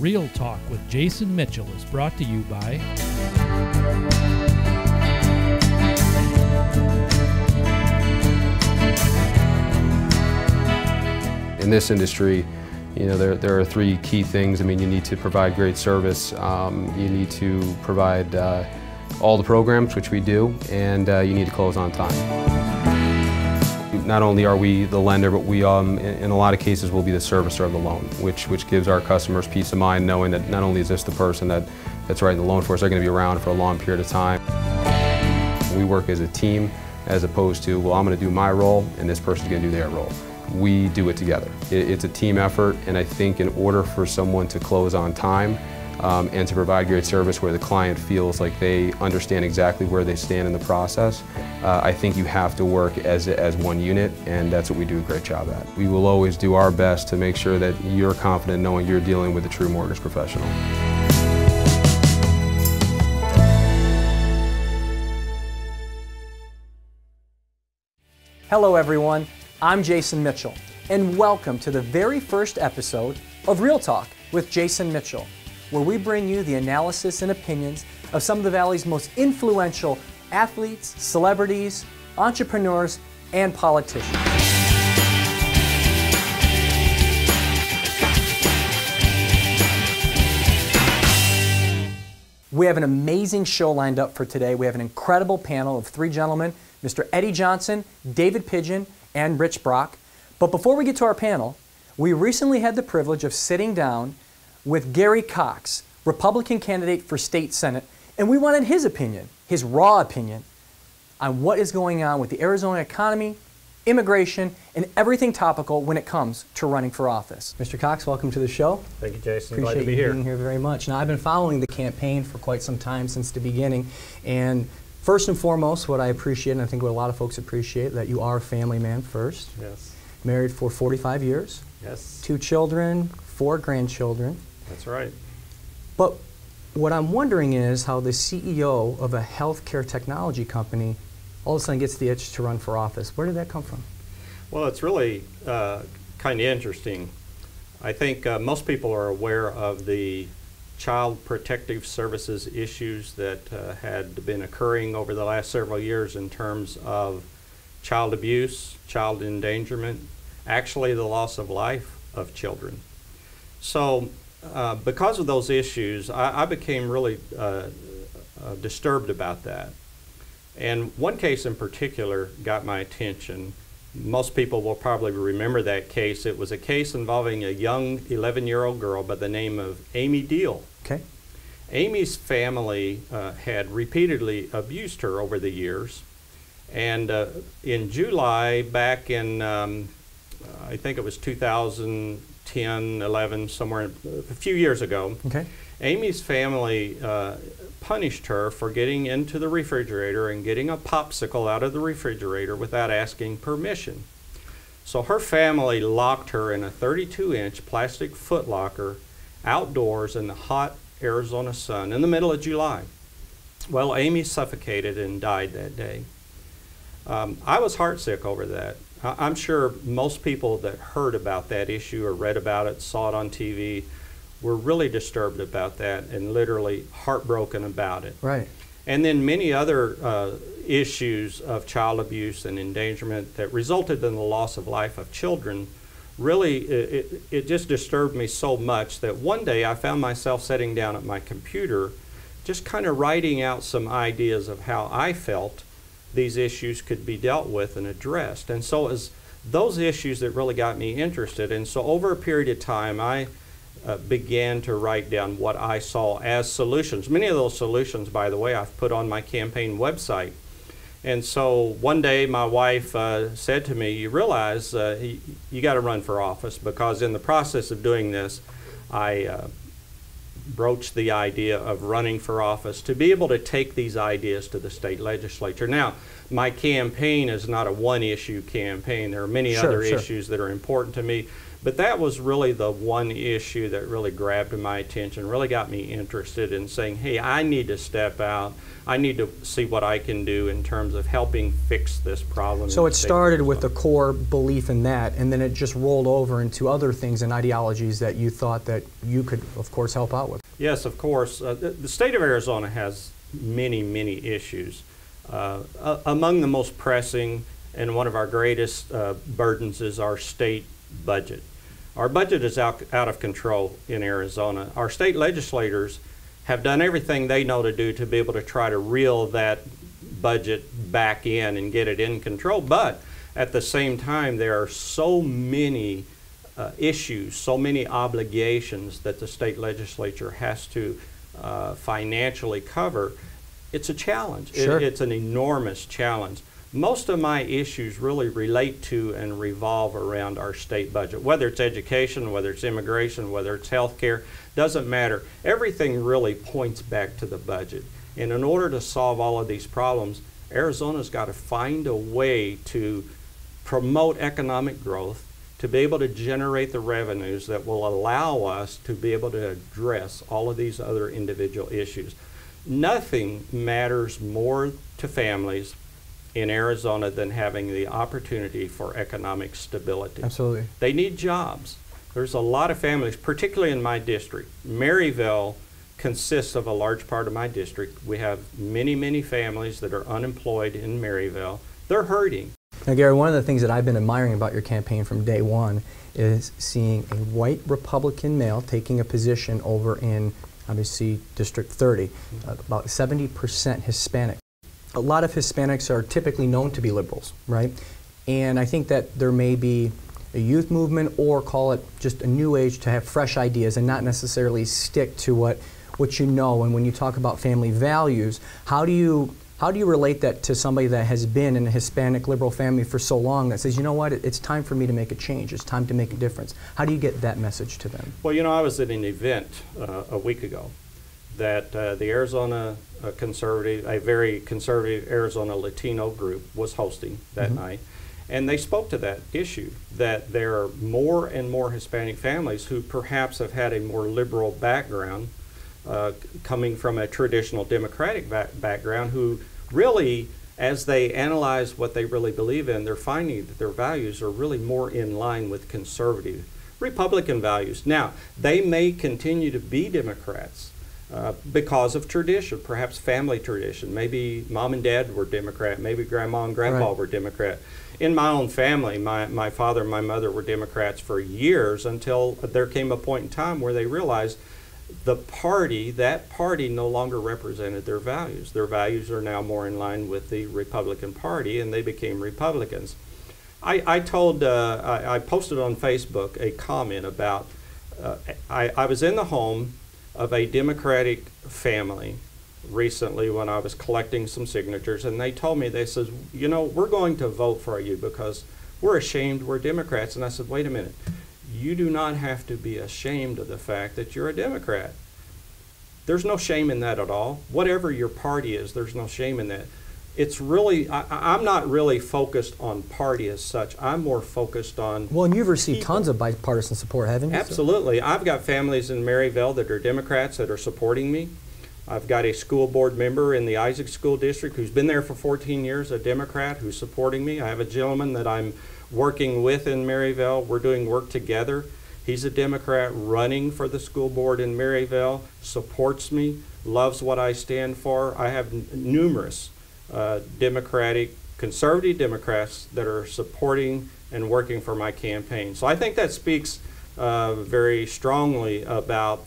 Real Talk with Jesen Mitchell is brought to you by in this industry. You know, there are three key things. I mean, you need to provide great service, you need to provide all the programs, which we do, and you need to close on time. Not only are we the lender, but we, in a lot of cases, will be the servicer of the loan, which gives our customers peace of mind knowing that not only is this the person that's writing the loan for us, they're going to be around for a long period of time. We work as a team as opposed to, well, I'm going to do my role and this person's going to do their role. We do it together. It's a team effort, and I think in order for someone to close on time and to provide great service where the client feels like they understand exactly where they stand in the process, I think you have to work as one unit, and that's what we do a great job at. We will always do our best to make sure that you're confident knowing you're dealing with a true mortgage professional. Hello everyone, I'm Jesen Mitchell, and welcome to the very first episode of Real Talk with Jesen Mitchell, where we bring you the analysis and opinions of some of the Valley's most influential athletes, celebrities, entrepreneurs, and politicians. We have an amazing show lined up for today. We have an incredible panel of three gentlemen, Mr. Eddie Johnson, David Pidgeon, and Rich Brock. But before we get to our panel, we recently had the privilege of sitting down with Gary Cox, Republican candidate for state Senate, and we wanted his opinion, his raw opinion, on what is going on with the Arizona economy, immigration, and everything topical when it comes to running for office. Mr. Cox, welcome to the show. Thank you, Jason. Appreciate Glad to be you here. being here very much. Now, I've been following the campaign for quite some time, since the beginning, and first and foremost, what I appreciate, and I think what a lot of folks appreciate, that you are a family man first. Yes. Married for 45 years. Yes. 2 children, 4 grandchildren. That's right. But what I'm wondering is how the CEO of a healthcare technology company all of a sudden gets the itch to run for office. Where did that come from? Well, it's really kind of interesting. I think most people are aware of the Child Protective Services issues that had been occurring over the last several years in terms of child abuse, child endangerment, actually the loss of life of children. So because of those issues, I became really disturbed about that. And one case in particular got my attention. Most people will probably remember that case. It was a case involving a young 11-year-old girl by the name of Amy Deal. Okay. Amy's family had repeatedly abused her over the years. And in July, back in, I think it was 2010, 11, somewhere, a few years ago, Okay. Amy's family punished her for getting into the refrigerator and getting a popsicle out of the refrigerator without asking permission. So her family locked her in a 32-inch plastic footlocker outdoors in the hot Arizona sun in the middle of July. Well, Amy suffocated and died that day. I was heartsick over that. I'm sure most people that heard about that issue or read about it, saw it on TV, were really disturbed about that and literally heartbroken about it. Right. And then many other issues of child abuse and endangerment that resulted in the loss of life of children. Really, it just disturbed me so much that one day I found myself sitting down at my computer just kind of writing out some ideas of how I felt these issues could be dealt with and addressed. And so it was those issues that really got me interested. And so over a period of time, I began to write down what I saw as solutions. Many of those solutions, by the way, I've put on my campaign website. And so one day my wife said to me, you realize you got to run for office, because in the process of doing this, I broached the idea of running for office to be able to take these ideas to the state legislature. Now, my campaign is not a one-issue campaign. There are many other issues that are important to me, But that was really the one issue that really grabbed my attention, really got me interested in saying, hey, I need to step out. I need to see what I can do in terms of helping fix this problem. So it started with a core belief in that, and then it just rolled over into other things and ideologies that you thought that you could, of course, help out with. Yes, of course. The state of Arizona has many, many issues. Among the most pressing and one of our greatest burdens is our state budget. Our budget is out of control in Arizona. Our state legislators have done everything they know to do to be able to try to reel that budget back in and get it in control. But at the same time, there are so many issues, so many obligations that the state legislature has to financially cover. It's a challenge. Sure. It's an enormous challenge. Most of my issues really relate to and revolve around our state budget, whether it's education, whether it's immigration, whether it's health care, doesn't matter. Everything really points back to the budget. And in order to solve all of these problems, Arizona's got to find a way to promote economic growth, to be able to generate the revenues that will allow us to be able to address all of these other individual issues. Nothing matters more to families in Arizona than having the opportunity for economic stability. Absolutely. They need jobs. There's a lot of families, particularly in my district. Maryville consists of a large part of my district. We have many, many families that are unemployed in Maryville. They're hurting. Now, Gary, one of the things that I've been admiring about your campaign from day one is seeing a white Republican male taking a position over in, obviously, District 30, about 70% Hispanic. A lot of Hispanics are typically known to be liberals, right? And I think that there may be a youth movement, or call it just a new age, to have fresh ideas and not necessarily stick to what you know. And when you talk about family values, how do you relate that to somebody that has been in a Hispanic liberal family for so long that says, you know what, it's time for me to make a change, it's time to make a difference? How do you get that message to them? Well, you know, I was at an event a week ago that the Arizona conservative, a very conservative Arizona Latino group was hosting that night. And they spoke to that issue, that there are more and more Hispanic families who perhaps have had a more liberal background, coming from a traditional Democratic background, who really, as they analyze what they really believe in, they're finding that their values are really more in line with conservative Republican values. Now, they may continue to be Democrats because of tradition, perhaps family tradition. Maybe mom and dad were Democrat, maybe grandma and grandpa were Democrat. In my own family, my father and my mother were Democrats for years, until there came a point in time where they realized that party no longer represented their values. Their values are now more in line with the Republican Party, and they became Republicans. I posted on Facebook a comment about, I was in the home of a Democratic family recently when I was collecting some signatures, and they told me, they said, you know, we're going to vote for you because we're ashamed we're Democrats. And I said, wait a minute, you do not have to be ashamed of the fact that you're a Democrat. There's no shame in that at all. Whatever your party is, there's no shame in that. It's really, I'm not really focused on party as such. I'm more focused on Well, and you've received tons of bipartisan support, haven't you? Absolutely. I've got families in Maryville that are Democrats that are supporting me. I've got a school board member in the Isaac School District who's been there for 14 years, a Democrat, who's supporting me. I have a gentleman that I'm working with in Maryville. We're doing work together. He's a Democrat running for the school board in Maryville, supports me, loves what I stand for. I have numerous conservative Democrats that are supporting and working for my campaign. So I think that speaks very strongly about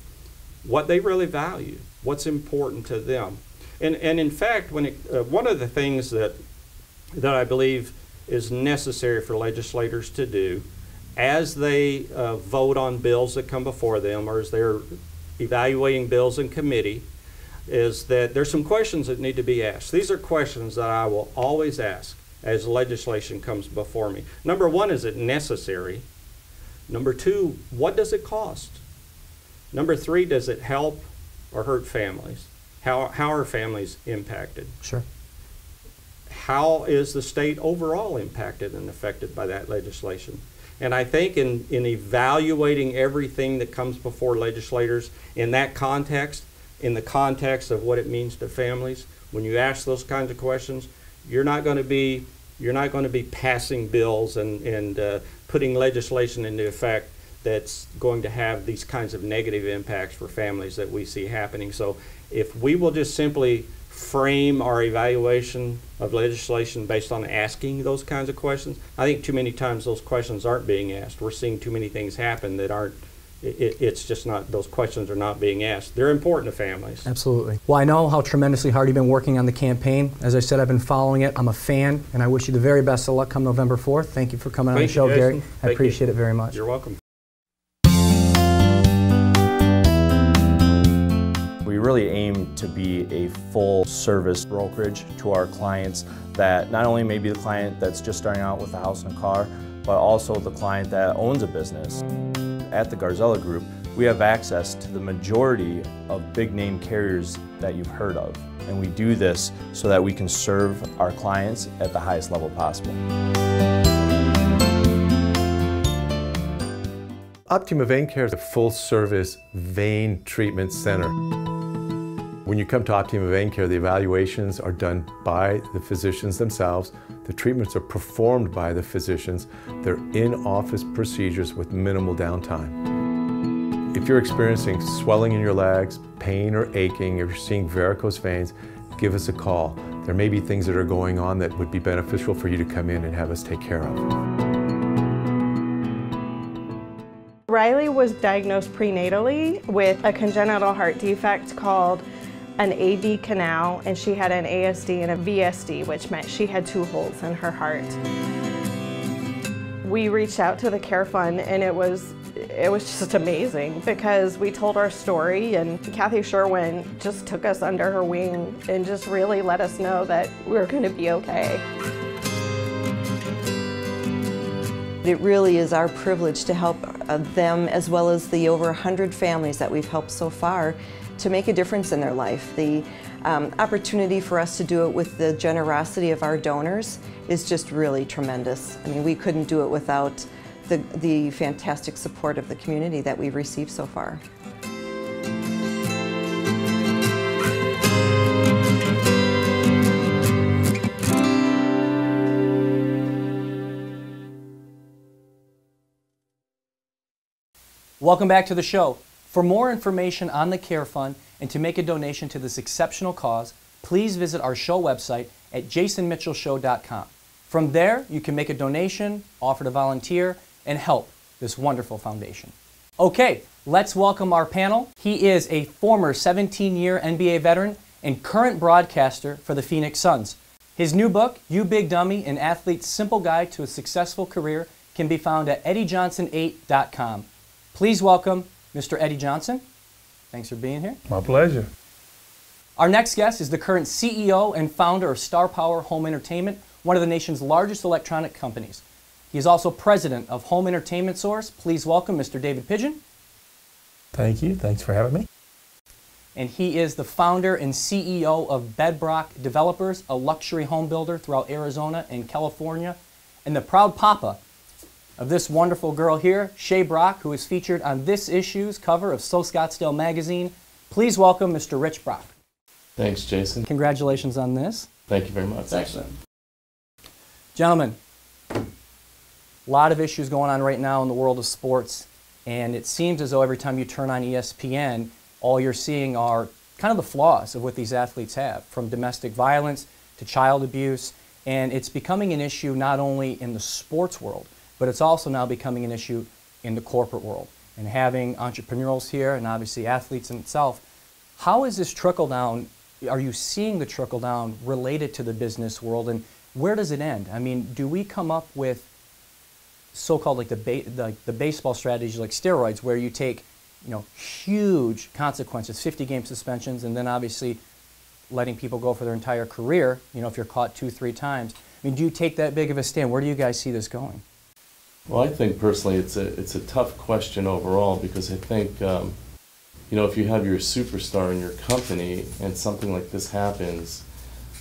what they really value, what's important to them. And in fact, one of the things that I believe is necessary for legislators to do as they vote on bills that come before them, or as they're evaluating bills in committee, is that there's some questions that need to be asked. These are questions that I will always ask as legislation comes before me. Number one, is it necessary? Number two, what does it cost? Number three, does it help or hurt families? How are families impacted? Sure. How is the state overall impacted and affected by that legislation? And I think in evaluating everything that comes before legislators in that context, in the context of what it means to families, when you ask those kinds of questions, you're not going to be passing bills and putting legislation into effect that's going to have these kinds of negative impacts for families that we see happening. So if we will just simply frame our evaluation of legislation based on asking those kinds of questions, I think too many times those questions aren't being asked. We're seeing too many things happen that aren't, it's just not, those questions are not being asked. They're important to families. Absolutely. Well, I know how tremendously hard you've been working on the campaign. As I said, I've been following it. I'm a fan, and I wish you the very best of luck come November 4th. Thank you for coming on the show, Gary. I appreciate it very much. You're welcome. We really aim to be a full service brokerage to our clients that not only may be the client that's just starting out with a house and a car, but also the client that owns a business. At the Garzella Group, we have access to the majority of big name carriers that you've heard of. And we do this so that we can serve our clients at the highest level possible. Optima Vein Care is a full-service vein treatment center. When you come to Optima Vein Care, the evaluations are done by the physicians themselves. The treatments are performed by the physicians. They're in-office procedures with minimal downtime. If you're experiencing swelling in your legs, pain or aching, if you're seeing varicose veins, give us a call. There may be things that are going on that would be beneficial for you to come in and have us take care of. Riley was diagnosed prenatally with a congenital heart defect called an AV canal, and she had an ASD and a VSD, which meant she had 2 holes in her heart. We reached out to the Care Fund, and it was just amazing because we told our story, and Kathy Sherwin just took us under her wing and just really let us know that we were going to be okay. It really is our privilege to help them, as well as the over 100 families that we've helped so far, to make a difference in their life. The opportunity for us to do it with the generosity of our donors is just really tremendous. I mean, we couldn't do it without the fantastic support of the community that we've received so far. Welcome back to the show. For more information on the Care Fund and to make a donation to this exceptional cause, please visit our show website at jasenmitchellshow.com. From there, you can make a donation, offer to volunteer, and help this wonderful foundation. Okay, let's welcome our panel. He is a former 17-year NBA veteran and current broadcaster for the Phoenix Suns. His new book, You Big Dummy, An Athlete's Simple Guide to a Successful Career, can be found at eddiejohnson8.com. Please welcome Mr. Eddie Johnson. Thanks for being here. My pleasure. Our next guest is the current CEO and founder of Star Power Home Entertainment, one of the nation's largest electronic companies. He is also president of Home Entertainment Source. Please welcome Mr. David Pidgeon. Thank you. Thanks for having me. And he is the founder and CEO of Bedrock Developers, a luxury home builder throughout Arizona and California, and the proud papa of this wonderful girl here, Shay Brock, who is featured on this issue's cover of So Scottsdale magazine. Please welcome Mr. Rich Brock. Thanks, Jason. Congratulations on this. Thank you very much. Excellent. Gentlemen, a lot of issues going on right now in the world of sports, and it seems as though every time you turn on ESPN, all you're seeing are kind of the flaws of what these athletes have, from domestic violence to child abuse, and it's becoming an issue not only in the sports world, but it's also now becoming an issue in the corporate world. And having entrepreneurs here and obviously athletes in itself, how is this trickle down, are you seeing the trickle down related to the business world, and where does it end? I mean, do we come up with so-called like the baseball strategies like steroids, where you take, you know, huge consequences, 50-game suspensions, and then obviously letting people go for their entire career, you know, if you're caught 2-3 times? I mean, do you take that big of a stand? Where do you guys see this going? Well, I think personally it's a tough question overall, because I think, you know, if you have your superstar in your company and something like this happens,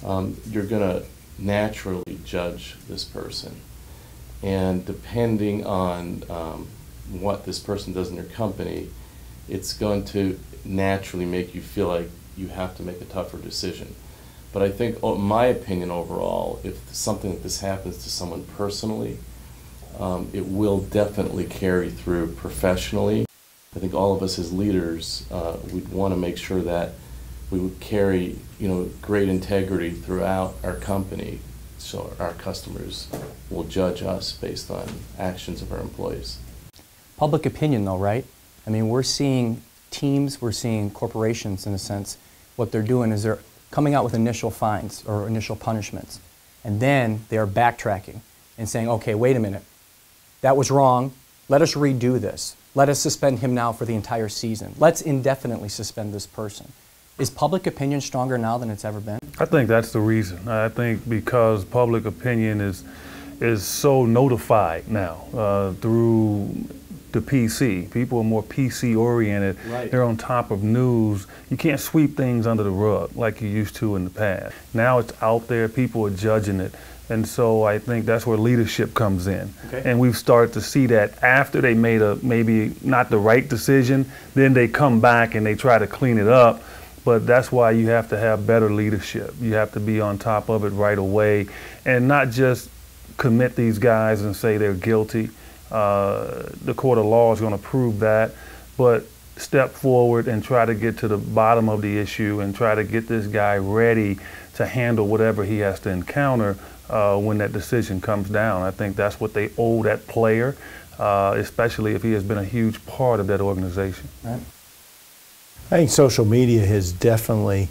you're going to naturally judge this person. And depending on what this person does in your company, it's going to naturally make you feel like you have to make a tougher decision. But I think, in my opinion overall, if something like this happens to someone personally, it will definitely carry through professionally. I think all of us as leaders, we'd want to make sure that we would carry, great integrity throughout our company, so our customers will judge us based on actions of our employees. Public opinion though, right? I mean, we're seeing teams, we're seeing corporations in a sense, what they're doing is they're coming out with initial fines or initial punishments. And then they are backtracking and saying, okay, wait a minute, that was wrong, let us redo this. Let us suspend him now for the entire season. Let's indefinitely suspend this person. Is public opinion stronger now than it's ever been? I think that's the reason. I think because public opinion is so notified now through the PC. People are more PC oriented. Right. They're on top of news. You can't sweep things under the rug like you used to in the past. Now it's out there, people are judging it. And so I think that's where leadership comes in. Okay. And we've started to see that after they made a maybe not the right decision, then they come back and they try to clean it up. But that's why you have to have better leadership. You have to be on top of it right away and not just commit these guys and say they're guilty. The court of law is going to prove that, but step forward and try to get to the bottom of the issue and try to get this guy ready to handle whatever he has to encounter when that decision comes down. I think that's what they owe that player, especially if he has been a huge part of that organization. Right. I think social media has definitely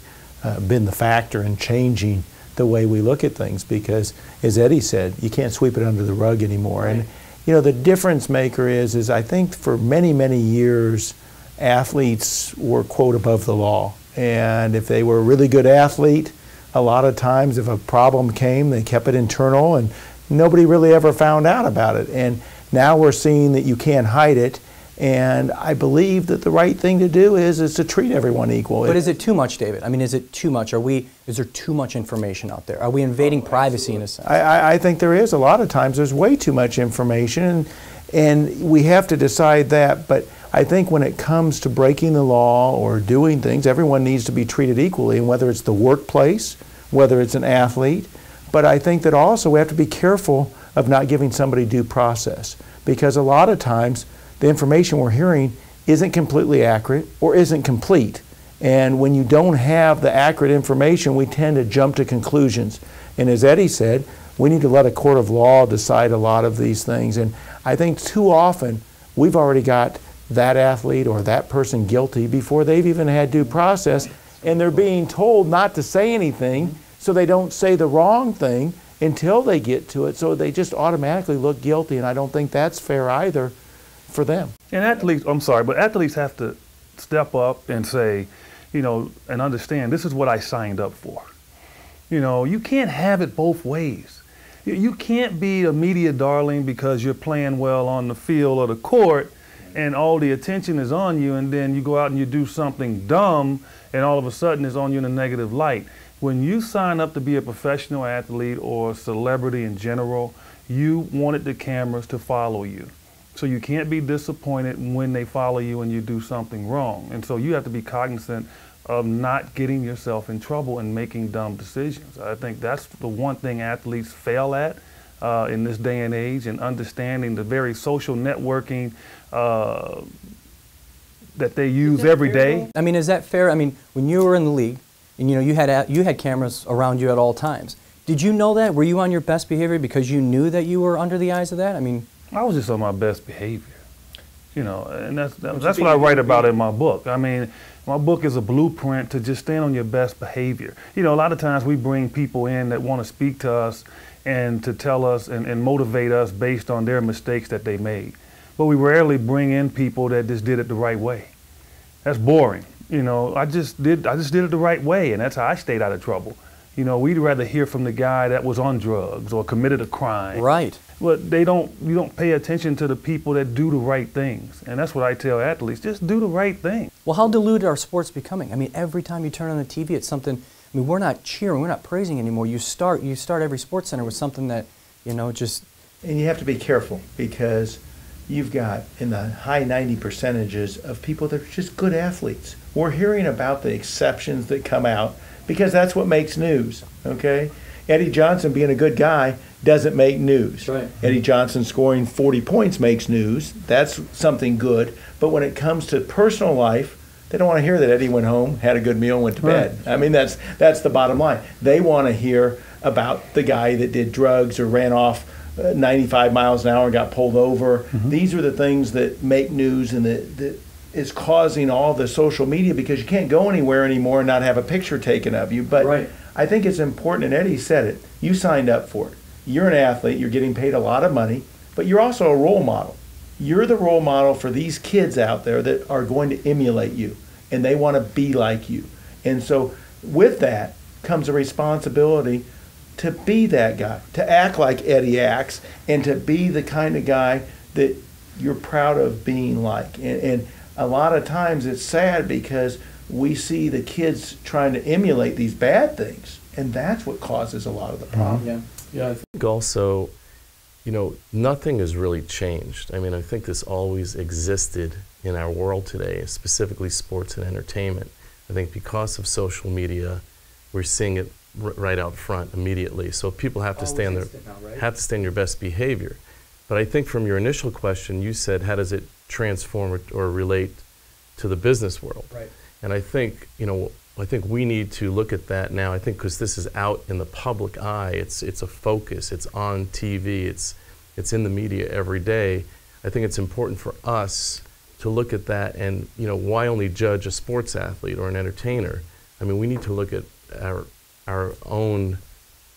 been the factor in changing the way we look at things because, as Eddie said, you can't sweep it under the rug anymore. Right. And the difference maker is I think for many, many years, athletes were, quote, above the law. And if they were a really good athlete, a lot of times if a problem came, they kept it internal and nobody really ever found out about it. And now we're seeing that you can't hide it. And I believe that the right thing to do is to treat everyone equal. But is it too much, David? I mean, is it too much? Is there too much information out there? Are we invading privacy in a sense? I think there is. A lot of times there's way too much information, and we have to decide that. But I think when it comes to breaking the law or doing things, everyone needs to be treated equally, and whether it's the workplace, whether it's an athlete. But I think that also we have to be careful of not giving somebody due process, because a lot of times the information we're hearing isn't completely accurate or isn't complete. And when you don't have the accurate information, we tend to jump to conclusions. And as Eddie said, we need to let a court of law decide a lot of these things. And I think too often we've already got that athlete or that person guilty before they've even had due process, and they're being told not to say anything so they don't say the wrong thing until they get to it. So they just automatically look guilty, and I don't think that's fair either for them. And athletes, I'm sorry, but athletes have to step up and say, and understand this is what I signed up for. You can't have it both ways. You can't be a media darling because you're playing well on the field or the court and all the attention is on you, and then you go out and you do something dumb and all of a sudden it's on you in a negative light. When you sign up to be a professional athlete or a celebrity in general, you wanted the cameras to follow you. So you can't be disappointed when they follow you and you do something wrong. And so you have to be cognizant of not getting yourself in trouble and making dumb decisions. I think that's the one thing athletes fail at in this day and age, and understanding the very social networking that they use every day. I mean, is that fair? I mean, when you were in the league, and you had cameras around you at all times. Did you know that? Were you on your best behavior because you knew that you were under the eyes of that? I mean, I was just on my best behavior, and that's what I write about in my book. I mean, my book is a blueprint to just stand on your best behavior. A lot of times we bring people in that want to speak to us and to tell us and motivate us based on their mistakes that they made. But we rarely bring in people that just did it the right way. That's boring. I just did it the right way, and that's how I stayed out of trouble. We'd rather hear from the guy that was on drugs or committed a crime. Right. But you don't pay attention to the people that do the right things. And that's what I tell athletes, just do the right thing. Well, how diluted are sports becoming? I mean, every time you turn on the TV, it's something, I mean, we're not cheering, we're not praising anymore. You start every sports center with something that, just And you have to be careful because you've got in the high 90 percentages of people that are just good athletes. We're hearing about the exceptions that come out because that's what makes news, okay? Eddie Johnson being a good guy doesn't make news. Right. Eddie Johnson scoring 40 points makes news. That's something good. But when it comes to personal life, they don't want to hear that Eddie went home, had a good meal, and went to bed. I mean, that's the bottom line. They want to hear about the guy that did drugs or ran off 95 miles an hour and got pulled over. These are the things that make news and that is causing all the social media because you can't go anywhere anymore and not have a picture taken of you. But I think it's important, and Eddie said it, you signed up for it. You're an athlete, you're getting paid a lot of money, but you're also a role model. You're the role model for these kids out there that are going to emulate you, and they want to be like you. And so with that comes a responsibility to be that guy, to act like Eddie acts, and to be the kind of guy that you're proud of being like. And a lot of times it's sad because we see the kids trying to emulate these bad things, and that's what causes a lot of the problem. Yeah, I think also, you know, nothing has really changed. I mean, I think this always existed in our world today, specifically sports and entertainment. I think because of social media, we're seeing it right out front immediately. So people have to stay on your best behavior. But I think from your initial question, you said, how does it transform or relate to the business world? Right. And I think, you know, I think we need to look at that now. I think because this is out in the public eye, it's a focus, it's on TV, it's in the media every day. I think it's important for us to look at that and, you know, why only judge a sports athlete or an entertainer? I mean, we need to look at our own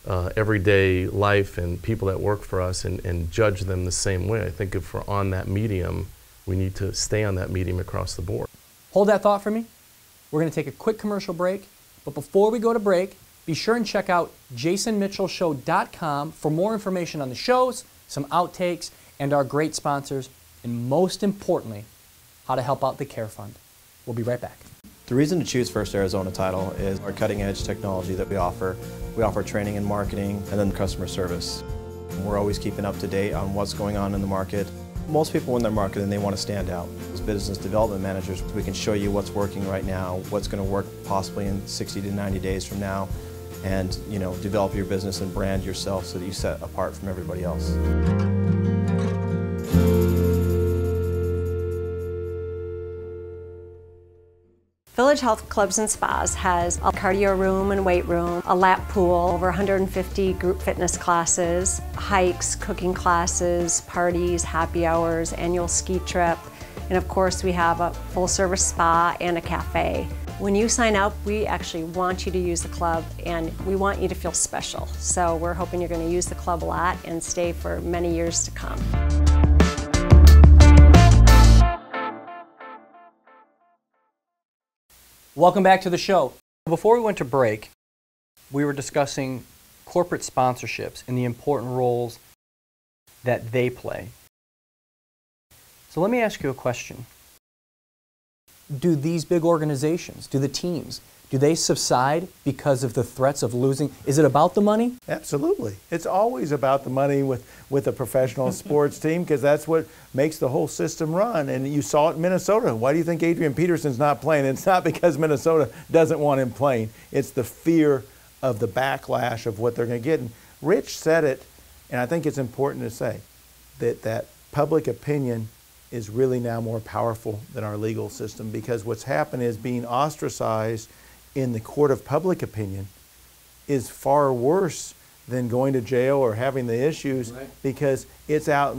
everyday life and people that work for us and judge them the same way. I think if we're on that medium, we need to stay on that medium across the board. Hold that thought for me. We're going to take a quick commercial break. But before we go to break, be sure and check out JasonMitchellShow.com for more information on the shows, some outtakes, and our great sponsors, and most importantly, how to help out the Care Fund. We'll be right back. The reason to choose First Arizona Title is our cutting-edge technology that we offer. We offer training and marketing, and then customer service. And we're always keeping up to date on what's going on in the market. Most people in their market, and they want to stand out. As business development managers, we can show you what's working right now, what's going to work possibly in 60 to 90 days from now, and, you know, develop your business and brand yourself so that you set apart from everybody else. Village Health Clubs and Spas has a cardio room and weight room, a lap pool, over 150 group fitness classes, hikes, cooking classes, parties, happy hours, annual ski trip, and of course we have a full-service spa and a cafe. When you sign up, we actually want you to use the club and we want you to feel special. So we're hoping you're going to use the club a lot and stay for many years to come. Welcome back to the show. Before we went to break, we were discussing corporate sponsorships and the important roles that they play. So let me ask you a question. Do these big organizations, do the teams, do they subside because of the threats of losing? Is it about the money? Absolutely. It's always about the money with a professional sports team because that's what makes the whole system run. And you saw it in Minnesota. Why do you think Adrian Peterson's not playing? It's not because Minnesota doesn't want him playing. It's the fear of the backlash of what they're going to get. And Rich said it, and I think it's important to say that public opinion is really now more powerful than our legal system because what's happened is being ostracized in the court of public opinion is far worse than going to jail or having the issues because it's out.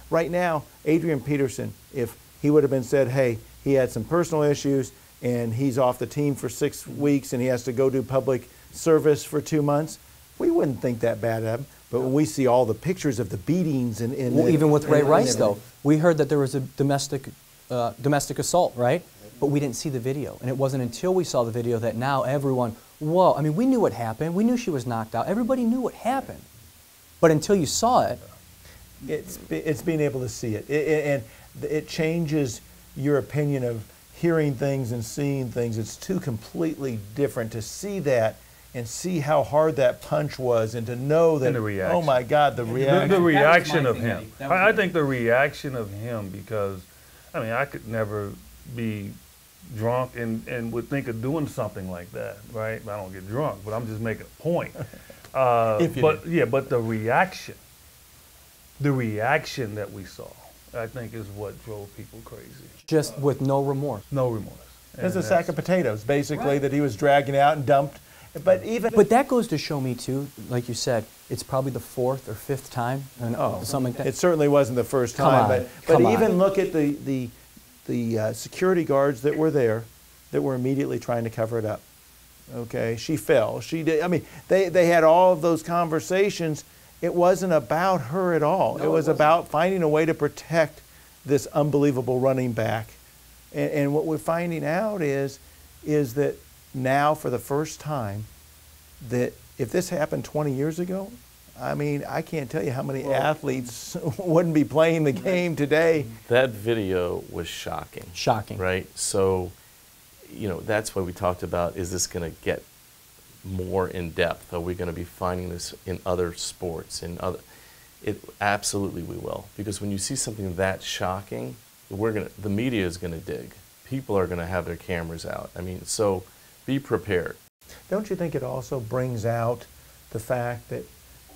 Right now, Adrian Peterson, if he would have been said, hey, he had some personal issues and he's off the team for 6 weeks and he has to go do public service for 2 months, we wouldn't think that bad of him. But when we see all the pictures of the beatings and even with Ray Rice, though, we heard that there was a domestic assault, right? But we didn't see the video. And it wasn't until we saw the video that now everyone, whoa, I mean, we knew what happened. We knew she was knocked out. Everybody knew what happened. But until you saw it. It's being able to see it. And it changes your opinion of hearing things and seeing things. It's two completely different. To see that and see how hard that punch was, and to know that, And the reaction. oh my God, the reaction. The reaction of him. I think the reaction of him, because, I mean, I could never be drunk and would think of doing something like that, right? I don't get drunk, but I'm just making a point. But the reaction that we saw, I think, is what drove people crazy. Just with no remorse. No remorse. There's a sack of potatoes, basically, that he was dragging out and dumped. But that goes to show me too, like you said, it's probably the 4th or 5th time, and something like that. It certainly wasn't the first time. But even look at the security guards that were there, that were immediately trying to cover it up. Okay, she fell. She did. I mean, they had all of those conversations. It wasn't about her at all. No, it was about finding a way to protect this unbelievable running back. And what we're finding out is that now, for the first time, that if this happened 20 years ago, I mean, I can't tell you how many athletes wouldn't be playing the game today. That video was shocking. Shocking. Right? So, you know, that's why we talked about, is this going to get more in depth? Are we going to be finding this in other sports? Absolutely we will. Because when you see something that shocking, the media is going to dig. People are going to have their cameras out. I mean, so be prepared. Don't you think it also brings out the fact that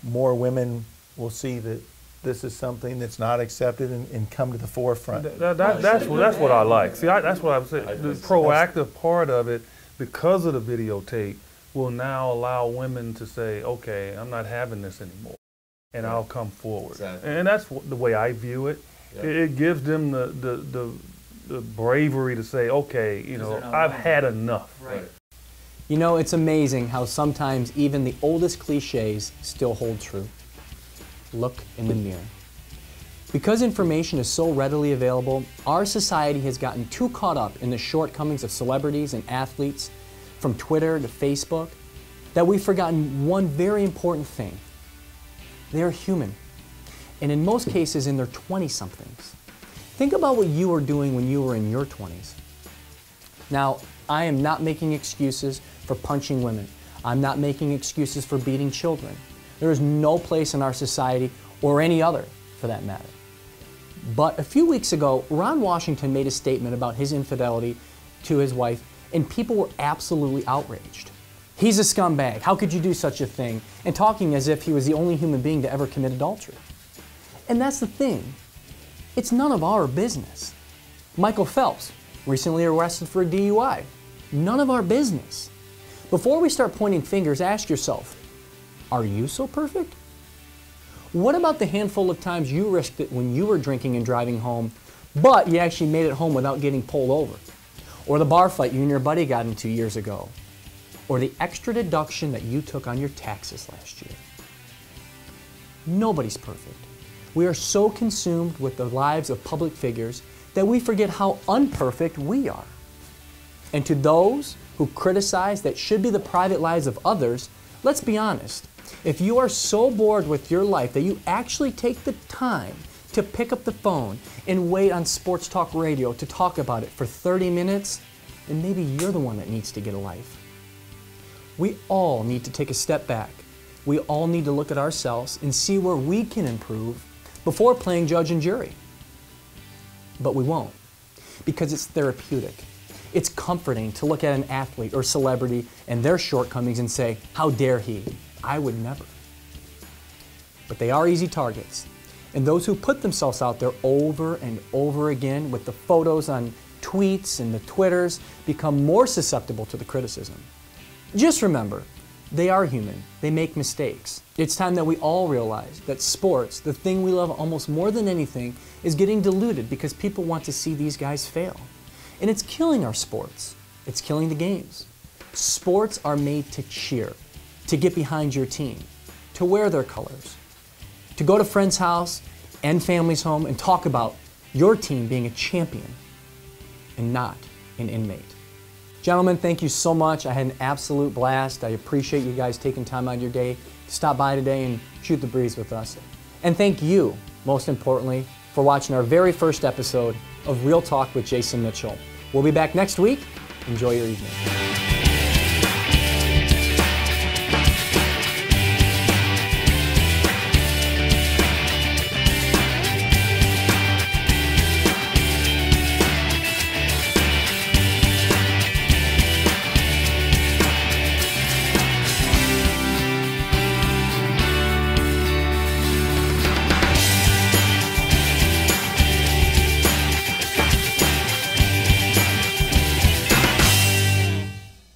more women will see that this is something that's not accepted and come to the forefront? That's what I like. See, that's what I'm saying. The proactive part of it, because of the videotape, will now allow women to say, okay, I'm not having this anymore, and I'll come forward. Exactly. And that's the way I view it. Yep. It gives them the bravery to say, okay, you know, I've had enough. Right. You know, it's amazing how sometimes even the oldest cliches still hold true. Look in the mirror. Because information is so readily available, our society has gotten too caught up in the shortcomings of celebrities and athletes, from Twitter to Facebook, that we've forgotten one very important thing. They are human, and in most cases in their 20-somethings. Think about what you were doing when you were in your 20s. Now, I am not making excuses for punching women. I'm not making excuses for beating children. There is no place in our society, or any other for that matter. But a few weeks ago, Ron Washington made a statement about his infidelity to his wife, and people were absolutely outraged. He's a scumbag. How could you do such a thing? And talking as if he was the only human being to ever commit adultery. And that's the thing. It's none of our business. Michael Phelps, recently arrested for a DUI. None of our business. Before we start pointing fingers, ask yourself, are you so perfect? What about the handful of times you risked it when you were drinking and driving home, but you actually made it home without getting pulled over? Or the bar fight you and your buddy got into years ago? Or the extra deduction that you took on your taxes last year? Nobody's perfect. We are so consumed with the lives of public figures that we forget how unperfect we are. And to those who criticize that should be the private lives of others, let's be honest. If you are so bored with your life that you actually take the time to pick up the phone and wait on sports talk radio to talk about it for 30 minutes, then maybe you're the one that needs to get a life. We all need to take a step back. We all need to look at ourselves and see where we can improve before playing judge and jury. But we won't, because it's therapeutic. It's comforting to look at an athlete or celebrity and their shortcomings and say, how dare he? I would never. But they are easy targets. And those who put themselves out there over and over again with the photos on tweets and the Twitters become more susceptible to the criticism. Just remember, they are human. They make mistakes. It's time that we all realize that sports, the thing we love almost more than anything, is getting diluted because people want to see these guys fail. And it's killing our sports. It's killing the games. Sports are made to cheer, to get behind your team, to wear their colors, to go to friend's house and family's home and talk about your team being a champion and not an inmate. Gentlemen, thank you so much. I had an absolute blast. I appreciate you guys taking time out of your day to stop by today and shoot the breeze with us. And thank you, most importantly, for watching our very first episode of Real Talk with Jesen Mitchell. We'll be back next week. Enjoy your evening.